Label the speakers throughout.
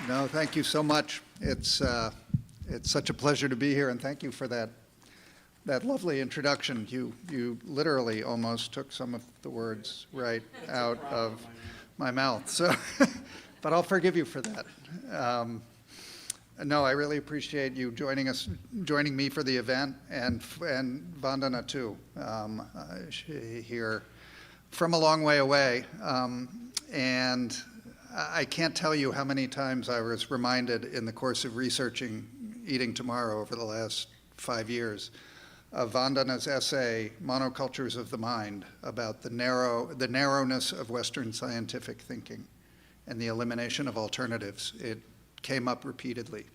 Speaker 1: No, thank you so much. It's such a pleasure to be here, and thank you for that lovely introduction. You literally almost took some of the words right out of my mouth. So, but I'll forgive you for that. No, I really appreciate you joining me for the event, and Vandana too. She here from a long way away, and I can't tell you how many times I was reminded in the course of researching Eating Tomorrow over the last 5 years of Vandana's essay, Monocultures of the Mind, about the narrowness of Western scientific thinking and the elimination of alternatives. It came up repeatedly.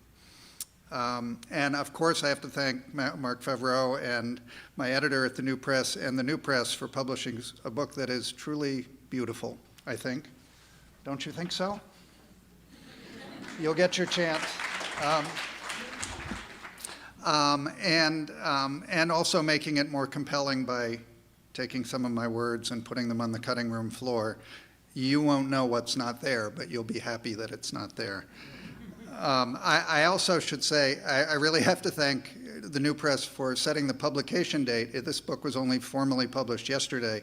Speaker 1: And of course, I have to thank Mark Favreau and my editor at the New Press and the New Press for publishing a book that is truly beautiful, I think. Don't you think so? You'll get your chance. And also making it more compelling by taking some of my words and putting them on the cutting room floor. You won't know what's not there, but you'll be happy that it's not there. I also should say, I really have to thank the New Press for setting the publication date. This book was only formally published yesterday,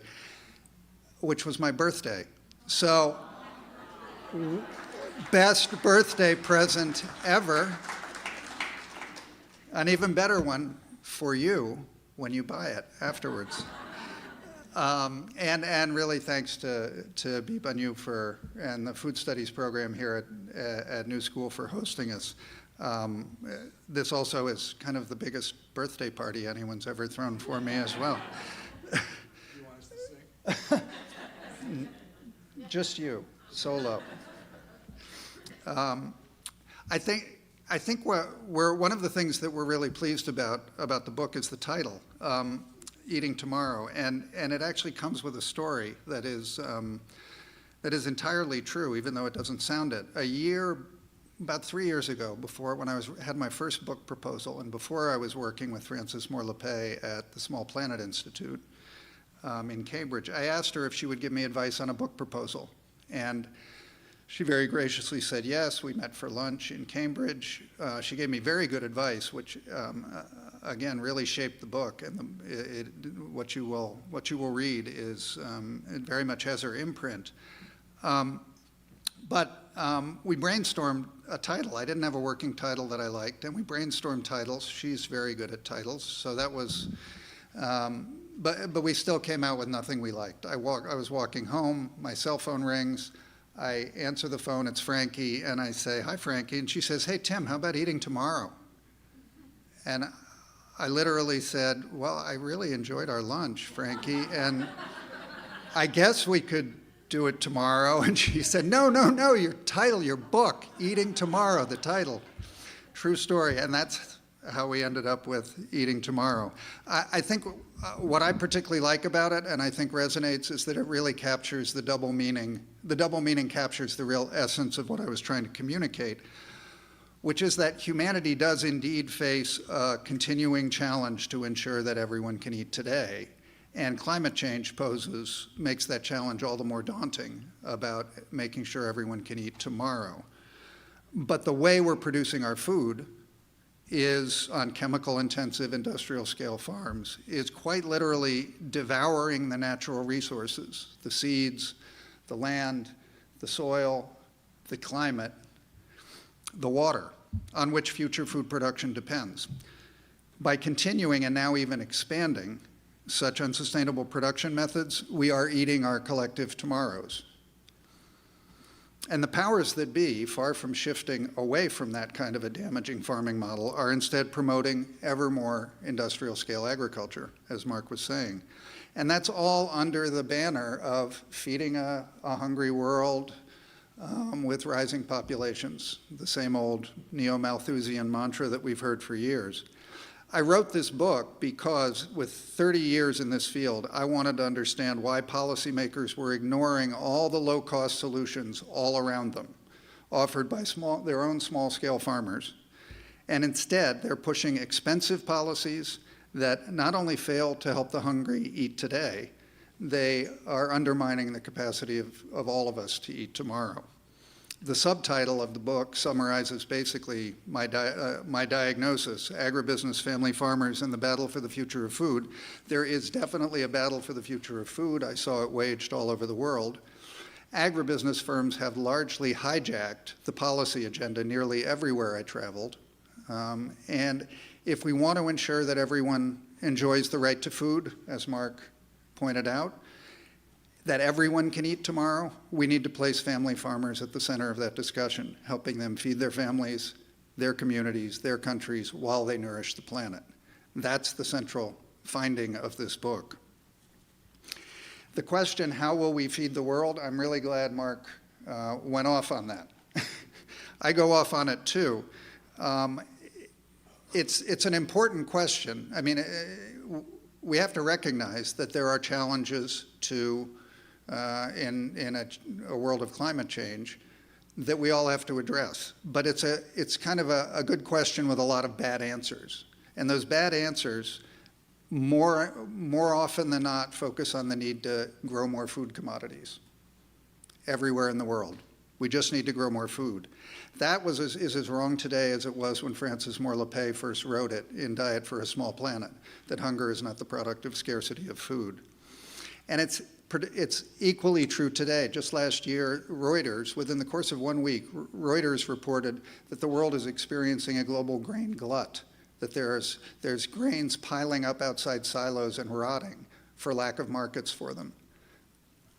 Speaker 1: which was my birthday. So, best birthday present ever. An even better one for you when you buy it afterwards. And really thanks to Bittman and the Food Studies program here at New School for hosting us. This also is kind of the biggest birthday party anyone's ever thrown for me as well.
Speaker 2: You want us to sing?
Speaker 1: Just you, solo. I think one of the things that we're really pleased about the book is the title, Eating Tomorrow, and it actually comes with a story that is entirely true, even though it doesn't sound it. About 3 years ago, when I had my first book proposal, and before I was working with Frances Moore Lepay at the Small Planet Institute in Cambridge, I asked her if she would give me advice on a book proposal, and she very graciously said yes. We met for lunch in Cambridge. She gave me very good advice, which, again, really shaped the book. And what you will read is it very much has her imprint. But we brainstormed a title. I didn't have a working title that I liked, and we brainstormed titles. She's very good at titles, so that was. But we still came out with nothing we liked. I was walking home. My cell phone rings. I answer the phone, it's Frankie, and I say, "Hi, Frankie," and she says, "Hey, Tim, how about Eating Tomorrow?" And I literally said, "Well, I really enjoyed our lunch, Frankie, and I guess we could do it tomorrow." And she said, No, your title, your book, Eating Tomorrow, the title. True story, and that's how we ended up with Eating Tomorrow. I think what I particularly like about it, and I think resonates, is that it really captures the double meaning. The double meaning captures the real essence of what I was trying to communicate, which is that humanity does indeed face a continuing challenge to ensure that everyone can eat today. And climate change makes that challenge all the more daunting about making sure everyone can eat tomorrow. But the way we're producing our food is on chemical-intensive industrial-scale farms, is quite literally devouring the natural resources, the seeds, the land, the soil, the climate, the water, on which future food production depends. By continuing and now even expanding such unsustainable production methods, we are eating our collective tomorrows. And the powers that be, far from shifting away from that kind of a damaging farming model, are instead promoting ever more industrial-scale agriculture, as Mark was saying. And that's all under the banner of feeding a hungry world with rising populations, the same old neo-Malthusian mantra that we've heard for years. I wrote this book because with 30 years in this field, I wanted to understand why policymakers were ignoring all the low-cost solutions all around them, offered by their own small-scale farmers. And instead, they're pushing expensive policies that not only fail to help the hungry eat today, they are undermining the capacity of all of us to eat tomorrow. The subtitle of the book summarizes basically my diagnosis: agribusiness, family farmers, and the battle for the future of food. There is definitely a battle for the future of food. I saw it waged all over the world. Agribusiness firms have largely hijacked the policy agenda nearly everywhere I traveled. And if we want to ensure that everyone enjoys the right to food, as Mark pointed out, that everyone can eat tomorrow, we need to place family farmers at the center of that discussion, helping them feed their families, their communities, their countries, while they nourish the planet. That's the central finding of this book. The question, how will we feed the world? I'm really glad Mark went off on that. I go off on it too. It's an important question. I mean, we have to recognize that there are challenges to in a world of climate change that we all have to address. But it's kind of a good question with a lot of bad answers. And those bad answers, more often than not, focus on the need to grow more food commodities everywhere in the world. We just need to grow more food. That is as wrong today as it was when Francis Moore Lappé first wrote it in Diet for a Small Planet, that hunger is not the product of scarcity of food. And it's equally true today. Just last year, Reuters, within the course of 1 week, Reuters reported that the world is experiencing a global grain glut, that there's grains piling up outside silos and rotting for lack of markets for them.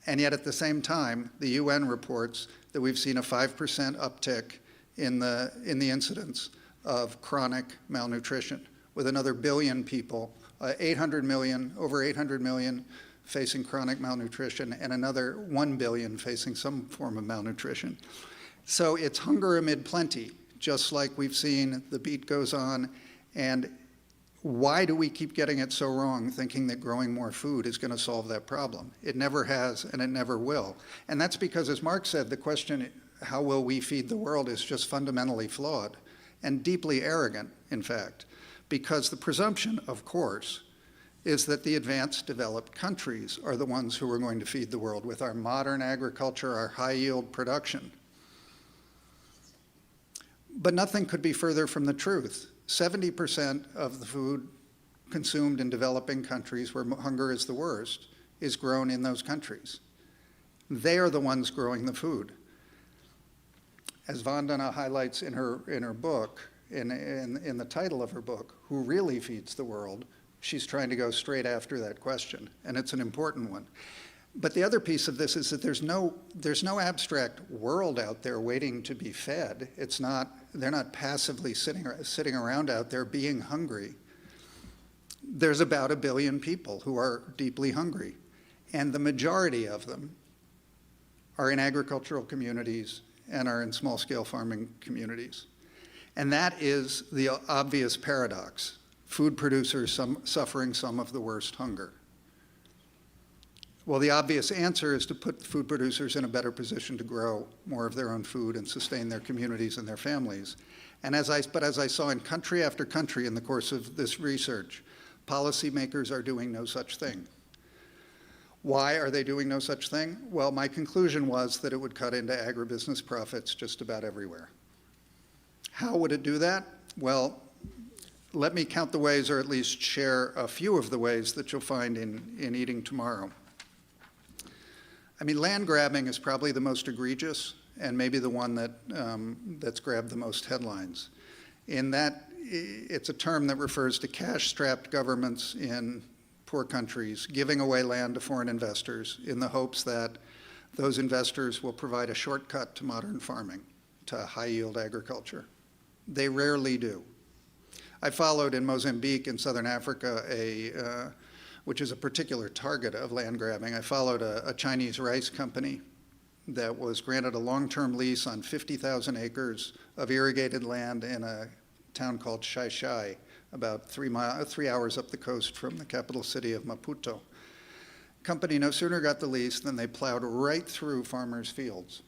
Speaker 1: And yet at the same time, the UN reports that we've seen a 5% uptick in the incidence of chronic malnutrition, with another billion people, over 800 million facing chronic malnutrition, and another 1 billion facing some form of malnutrition. So it's hunger amid plenty, just like we've seen. The beat goes on. And why do we keep getting it so wrong, thinking that growing more food is going to solve that problem? It never has, and it never will. And that's because, as Mark said, the question, how will we feed the world, is just fundamentally flawed and deeply arrogant, in fact, because the presumption, of course, is that the advanced developed countries are the ones who are going to feed the world with our modern agriculture, our high-yield production. But nothing could be further from the truth. 70% of the food consumed in developing countries where hunger is the worst is grown in those countries. They are the ones growing the food. As Vandana highlights in her book, in the title of her book, Who Really Feeds the World, she's trying to go straight after that question, and it's an important one. But the other piece of this is that there's no abstract world out there waiting to be fed. They're not passively sitting around out there being hungry. There's about 1 billion people who are deeply hungry, and the majority of them are in agricultural communities and are in small-scale farming communities. And that is the obvious paradox: food producers suffering some of the worst hunger. Well, the obvious answer is to put food producers in a better position to grow more of their own food and sustain their communities and their families. But as I saw in country after country in the course of this research, policymakers are doing no such thing. Why are they doing no such thing? Well, my conclusion was that it would cut into agribusiness profits just about everywhere. How would it do that? Well, let me count the ways, or at least share a few of the ways that you'll find in Eating Tomorrow. I mean, land grabbing is probably the most egregious, and maybe the one that's grabbed the most headlines. In that, it's a term that refers to cash-strapped governments in poor countries giving away land to foreign investors in the hopes that those investors will provide a shortcut to modern farming, to high-yield agriculture. They rarely do. I followed in Mozambique in southern Africa which is a particular target of land grabbing. I followed a Chinese rice company that was granted a long-term lease on 50,000 acres of irrigated land in a town called Xai-Xai, about 3 hours up the coast from the capital city of Maputo. Company no sooner got the lease than they plowed right through farmers' fields.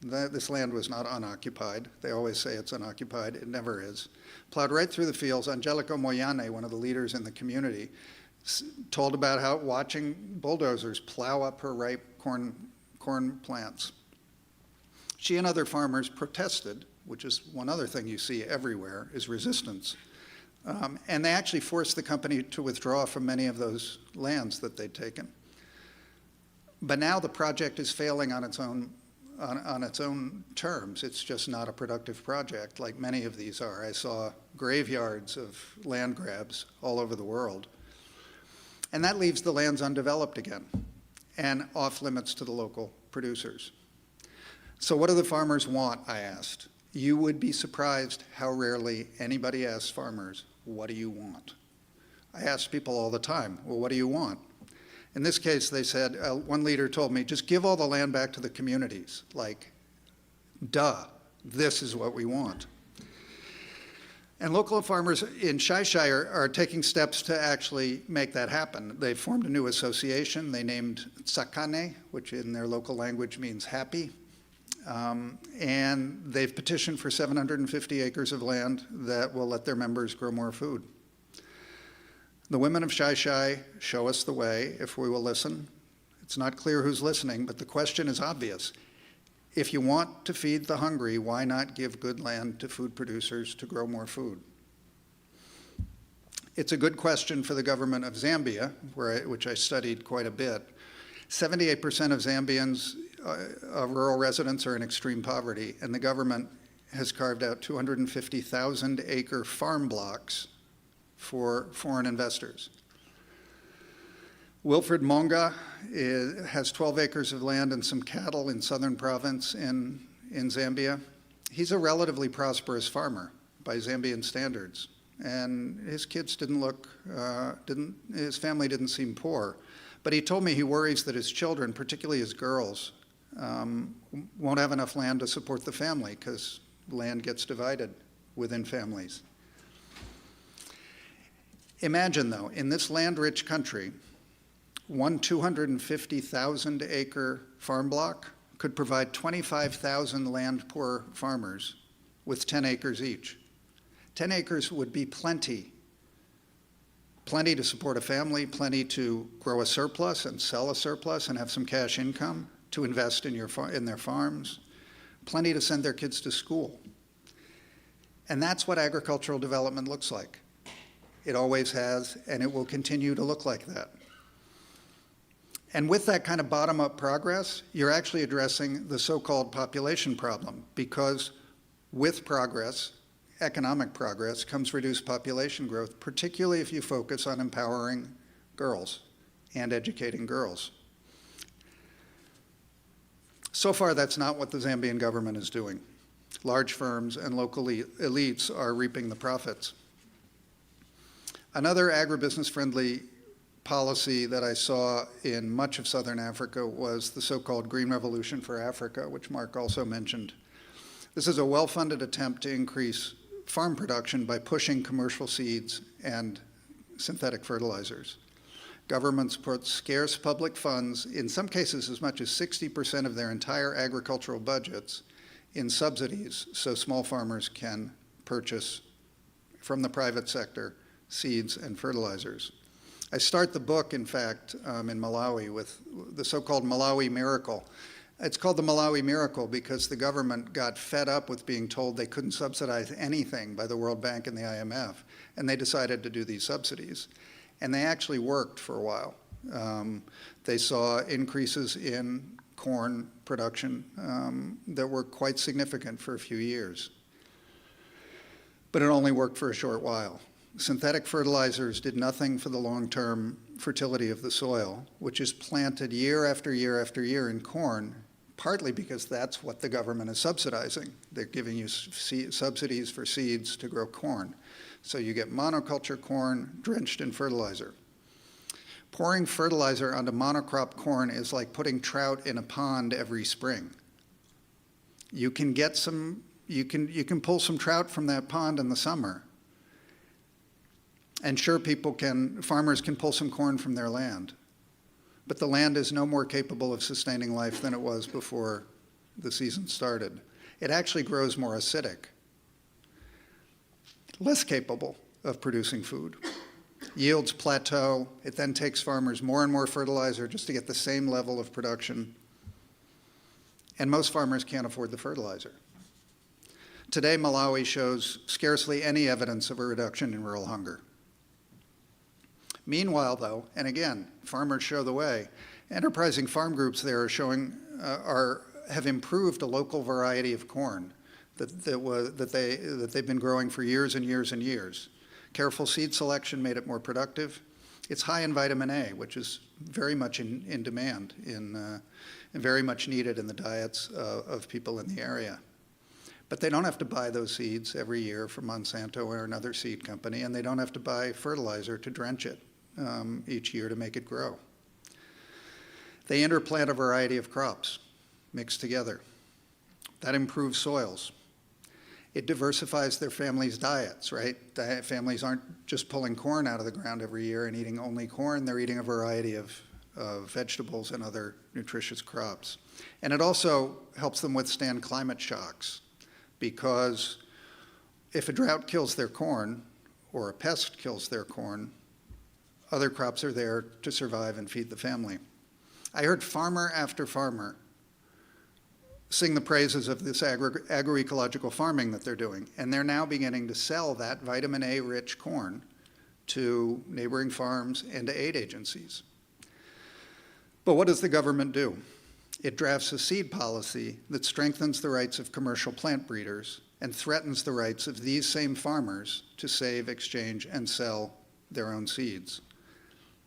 Speaker 1: This land was not unoccupied. They always say it's unoccupied. It never is. Plowed right through the fields. Angelico Moyane, one of the leaders in the community, told about how watching bulldozers plow up her ripe corn plants. She and other farmers protested, which is one other thing you see everywhere, is resistance. And they actually forced the company to withdraw from many of those lands that they'd taken. But now the project is failing on its own terms. It's just not a productive project like many of these are. I saw graveyards of land grabs all over the world. And that leaves the lands undeveloped again and off limits to the local producers. So what do the farmers want, I asked. You would be surprised how rarely anybody asks farmers, what do you want? I ask people all the time, well, what do you want? In this case, they said, one leader told me, just give all the land back to the communities. Like, duh, this is what we want. And local farmers in Shai are taking steps to actually make that happen. They formed a new association. They named Tsakane, which in their local language means happy. And they've petitioned for 750 acres of land that will let their members grow more food. The women of Shai show us the way if we will listen. It's not clear who's listening, but the question is obvious. If you want to feed the hungry, why not give good land to food producers to grow more food? It's a good question for the government of Zambia, which I studied quite a bit. 78% of Zambians, rural residents, are in extreme poverty, and the government has carved out 250,000-acre farm blocks for foreign investors. Wilfred Monga has 12 acres of land and some cattle in southern province in Zambia. He's a relatively prosperous farmer by Zambian standards, and his kids his family didn't seem poor. But he told me he worries that his children, particularly his girls, won't have enough land to support the family because land gets divided within families. Imagine, though, in this land-rich country, one 250,000-acre farm block could provide 25,000 land-poor farmers with 10 acres each. 10 acres would be plenty. Plenty to support a family, plenty to grow a surplus and sell a surplus and have some cash income, to invest in their farms, plenty to send their kids to school. And that's what agricultural development looks like. It always has, and it will continue to look like that. And with that kind of bottom-up progress, you're actually addressing the so-called population problem, because with progress, economic progress, comes reduced population growth, particularly if you focus on empowering girls and educating girls. So far, that's not what the Zambian government is doing. Large firms and local elites are reaping the profits. Another agribusiness-friendly policy that I saw in much of southern Africa was the so-called Green Revolution for Africa, which Mark also mentioned. This is a well-funded attempt to increase farm production by pushing commercial seeds and synthetic fertilizers. Governments put scarce public funds, in some cases as much as 60% of their entire agricultural budgets, in subsidies so small farmers can purchase from the private sector seeds and fertilizers. I start the book, in fact, in Malawi with the so-called Malawi miracle. It's called the Malawi miracle because the government got fed up with being told they couldn't subsidize anything by the World Bank and the IMF, and they decided to do these subsidies. And they actually worked for a while. They saw increases in corn production that were quite significant for a few years. But it only worked for a short while. Synthetic fertilizers did nothing for the long-term fertility of the soil, which is planted year after year after year in corn, partly because that's what the government is subsidizing. They're giving you subsidies for seeds to grow corn. So you get monoculture corn drenched in fertilizer. Pouring fertilizer onto monocrop corn is like putting trout in a pond every spring. You can pull some trout from that pond in the summer. And sure, farmers can pull some corn from their land. But the land is no more capable of sustaining life than it was before the season started. It actually grows more acidic, less capable of producing food. Yields plateau. It then takes farmers more and more fertilizer just to get the same level of production. and most farmers can't afford the fertilizer. Today, Malawi shows scarcely any evidence of a reduction in rural hunger. Meanwhile, though, and again, farmers show the way, enterprising farm groups there are have improved a local variety of corn that they've been growing for years and years and years. Careful seed selection made it more productive. It's high in vitamin A, which is very much in demand and very much needed in the diets of people in the area. But they don't have to buy those seeds every year from Monsanto or another seed company, and they don't have to buy fertilizer to drench it each year to make it grow. They interplant a variety of crops mixed together. That improves soils. It diversifies their families' diets, right? Families aren't just pulling corn out of the ground every year and eating only corn. They're eating a variety of vegetables and other nutritious crops. And it also helps them withstand climate shocks, because if a drought kills their corn or a pest kills their corn, other crops are there to survive and feed the family. I heard farmer after farmer sing the praises of this agroecological farming that they're doing, and they're now beginning to sell that vitamin A-rich corn to neighboring farms and to aid agencies. But what does the government do? It drafts a seed policy that strengthens the rights of commercial plant breeders and threatens the rights of these same farmers to save, exchange, and sell their own seeds.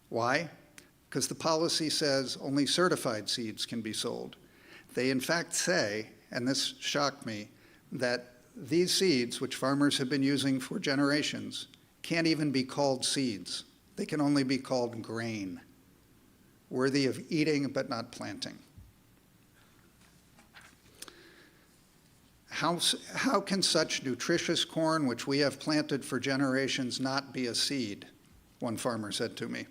Speaker 1: Why? Because the policy says only certified seeds can be sold. They in fact say, and this shocked me, that these seeds, which farmers have been using for generations, can't even be called seeds. They can only be called grain, worthy of eating but not planting. How can such nutritious corn, which we have planted for generations, not be a seed? One farmer said to me.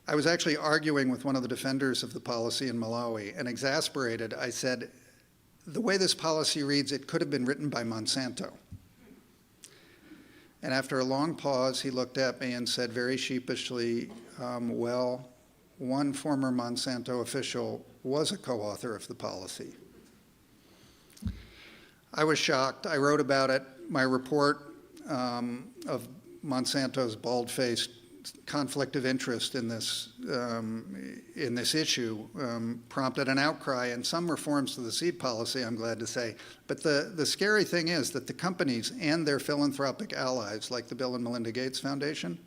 Speaker 1: I was actually arguing with one of the defenders of the policy in Malawi, and exasperated, I said, the way this policy reads, it could have been written by Monsanto. And after a long pause, he looked at me and said very sheepishly, well, one former Monsanto official was a co-author of the policy. I was shocked. I wrote about it. My report of Monsanto's bald-faced conflict of interest in this issue prompted an outcry and some reforms to the seed policy, I'm glad to say. But the scary thing is that the companies and their philanthropic allies, like the Bill and Melinda Gates Foundation,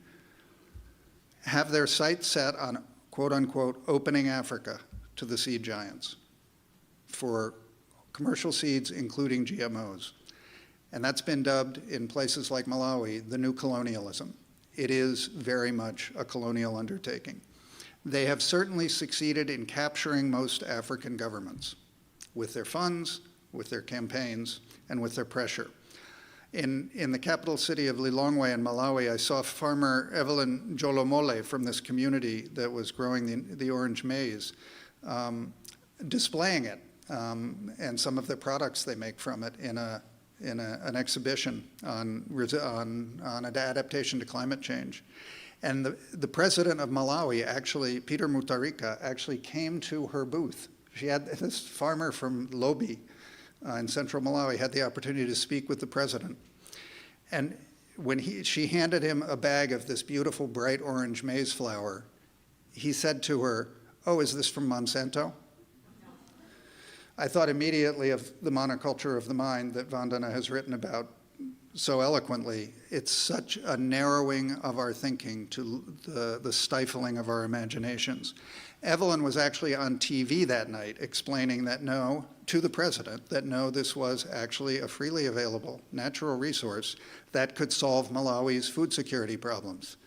Speaker 1: have their sights set on, quote unquote, opening Africa to the seed giants for commercial seeds, including GMOs. And that's been dubbed in places like Malawi, the new colonialism. It is very much a colonial undertaking. They have certainly succeeded in capturing most African governments with their funds, with their campaigns, and with their pressure. In the capital city of Lilongwe in Malawi, I saw farmer Evelyn Jolomole from this community that was growing the orange maize, displaying it and some of the products they make from it in an exhibition on adaptation to climate change. And the president of Malawi, actually, Peter Mutharika, actually came to her booth. She had this farmer from Lobi in central Malawi had the opportunity to speak with the president. And when she handed him a bag of this beautiful bright orange maize flour, he said to her, "Oh, is this from Monsanto?" I thought immediately of the monoculture of the mind that Vandana has written about so eloquently. It's such a narrowing of our thinking to the stifling of our imaginations. Evelyn was actually on TV that night explaining that no, to the president, that no, this was actually a freely available natural resource that could solve Malawi's food security problems.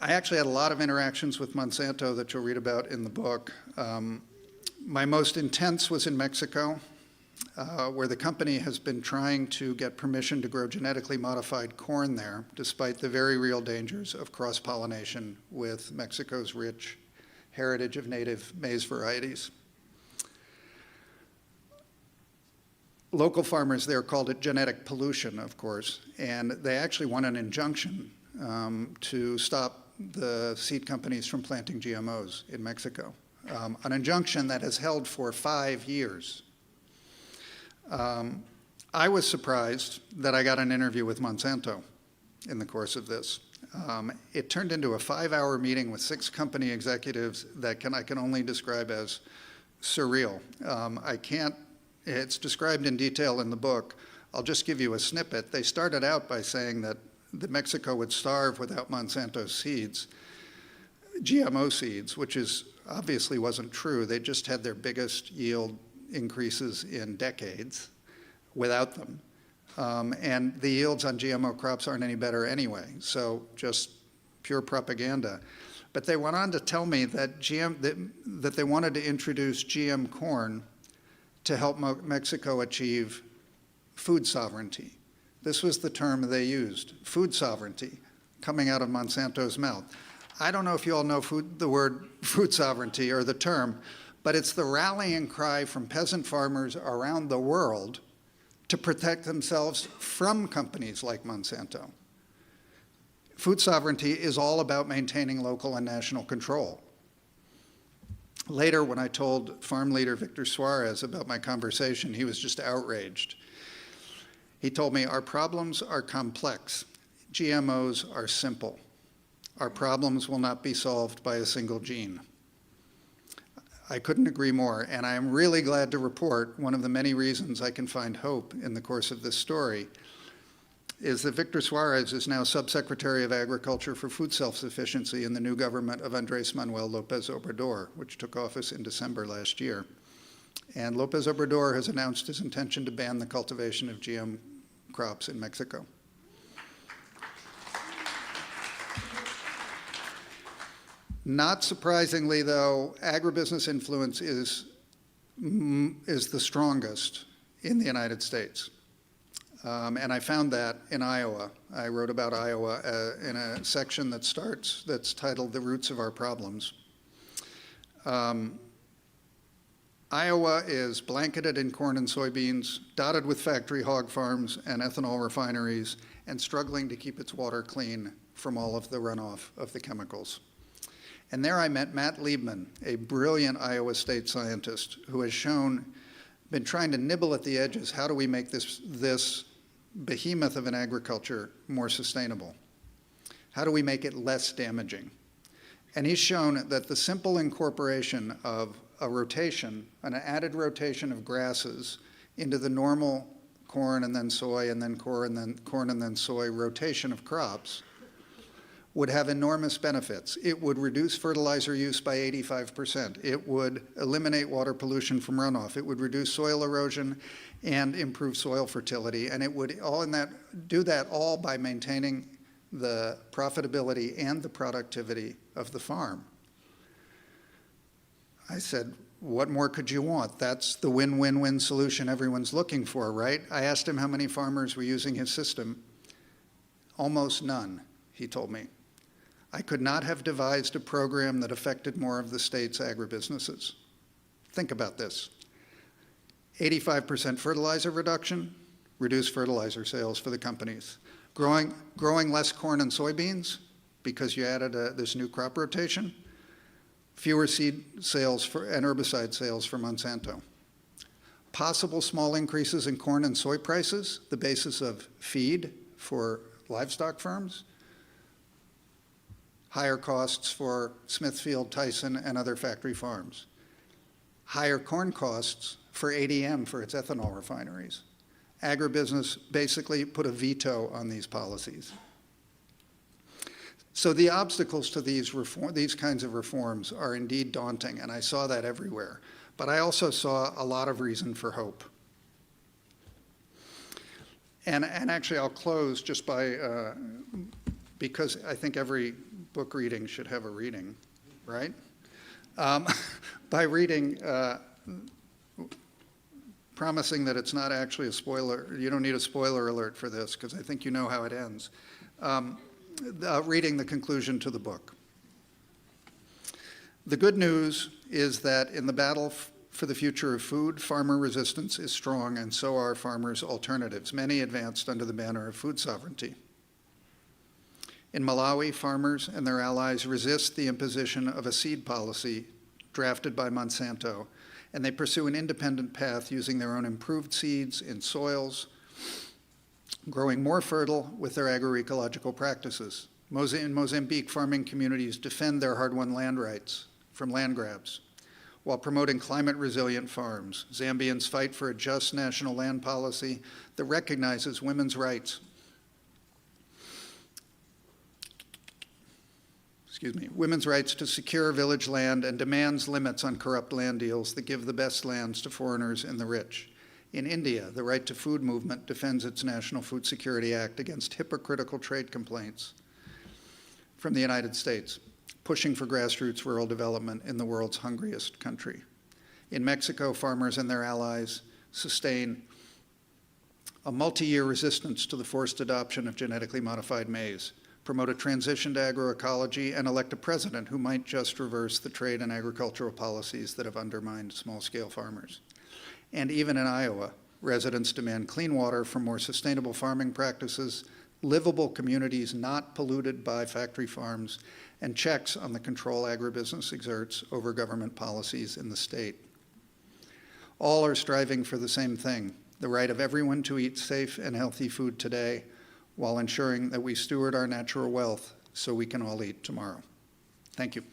Speaker 1: I actually had a lot of interactions with Monsanto that you'll read about in the book. My most intense was in Mexico, where the company has been trying to get permission to grow genetically modified corn there, despite the very real dangers of cross-pollination with Mexico's rich heritage of native maize varieties. Local farmers there called it genetic pollution, of course, and they actually won an injunction to stop the seed companies from planting GMOs in Mexico. an injunction that has held for 5 years. I was surprised that I got an interview with Monsanto in the course of this. It turned into a 5-hour meeting with 6 company executives that I can only describe as surreal. It's described in detail in the book. I'll just give you a snippet. They started out by saying that Mexico would starve without Monsanto seeds, GMO seeds, which obviously wasn't true. They just had their biggest yield increases in decades without them. And the yields on GMO crops aren't any better anyway, so just pure propaganda. But they went on to tell me that they wanted to introduce GM corn to help Mexico achieve food sovereignty. This was the term they used, food sovereignty, coming out of Monsanto's mouth. I don't know if you all know the word food sovereignty or the term, but it's the rallying cry from peasant farmers around the world to protect themselves from companies like Monsanto. Food sovereignty is all about maintaining local and national control. Later, when I told farm leader Victor Suarez about my conversation, he was just outraged. He told me, our problems are complex. GMOs are simple. Our problems will not be solved by a single gene. I couldn't agree more, and I am really glad to report one of the many reasons I can find hope in the course of this story is that Victor Suarez is now Subsecretary of Agriculture for Food Self-Sufficiency in the new government of Andrés Manuel López Obrador, which took office in December last year. And López Obrador has announced his intention to ban the cultivation of GM crops in Mexico. Not surprisingly, though, agribusiness influence is the strongest in the United States. And I found that in Iowa. I wrote about Iowa in a section that's titled The Roots of Our Problems. Iowa is blanketed in corn and soybeans, dotted with factory hog farms and ethanol refineries, and struggling to keep its water clean from all of the runoff of the chemicals. And there I met Matt Liebman, a brilliant Iowa State scientist who has been trying to nibble at the edges. How do we make this behemoth of an agriculture more sustainable? How do we make it less damaging? And he's shown that the simple incorporation of an added rotation of grasses into the normal corn and then soy and then corn and then soy rotation of crops would have enormous benefits. It would reduce fertilizer use by 85%. It would eliminate water pollution from runoff. It would reduce soil erosion and improve soil fertility. And it would do that all by maintaining the profitability and the productivity of the farm. I said, what more could you want? That's the win-win-win solution everyone's looking for, right? I asked him how many farmers were using his system. Almost none, he told me. I could not have devised a program that affected more of the state's agribusinesses. Think about this. 85% fertilizer reduction, reduced fertilizer sales for the companies. Growing less corn and soybeans because you added this new crop rotation. Fewer seed sales and herbicide sales for Monsanto. Possible small increases in corn and soy prices, the basis of feed for livestock firms. Higher costs for Smithfield, Tyson, and other factory farms. Higher corn costs for ADM for its ethanol refineries. Agribusiness basically put a veto on these policies. So the obstacles to these kinds of reforms are indeed daunting, and I saw that everywhere. But I also saw a lot of reason for hope. And actually, I'll close just by, because I think every book reading should have a reading, right? By reading, promising that it's not actually a spoiler. You don't need a spoiler alert for this, because I think you know how it ends. Reading the conclusion to the book. The good news is that in the battle for the future of food, farmer resistance is strong, and so are farmers' alternatives, many advanced under the banner of food sovereignty. In Malawi, farmers and their allies resist the imposition of a seed policy drafted by Monsanto, and they pursue an independent path using their own improved seeds in soils, growing more fertile with their agroecological practices. In Mozambique, farming communities defend their hard-won land rights from land grabs, while promoting climate-resilient farms. Zambians fight for a just national land policy that recognizes women's rights. Women's rights to secure village land and demands limits on corrupt land deals that give the best lands to foreigners and the rich. In India, the Right to Food movement defends its National Food Security Act against hypocritical trade complaints from the United States, pushing for grassroots rural development in the world's hungriest country. In Mexico, farmers and their allies sustain a multi-year resistance to the forced adoption of genetically modified maize, promote a transition to agroecology, and elect a president who might just reverse the trade and agricultural policies that have undermined small-scale farmers. And even in Iowa, residents demand clean water from more sustainable farming practices, livable communities not polluted by factory farms, and checks on the control agribusiness exerts over government policies in the state. All are striving for the same thing, the right of everyone to eat safe and healthy food today, while ensuring that we steward our natural wealth so we can all eat tomorrow. Thank you.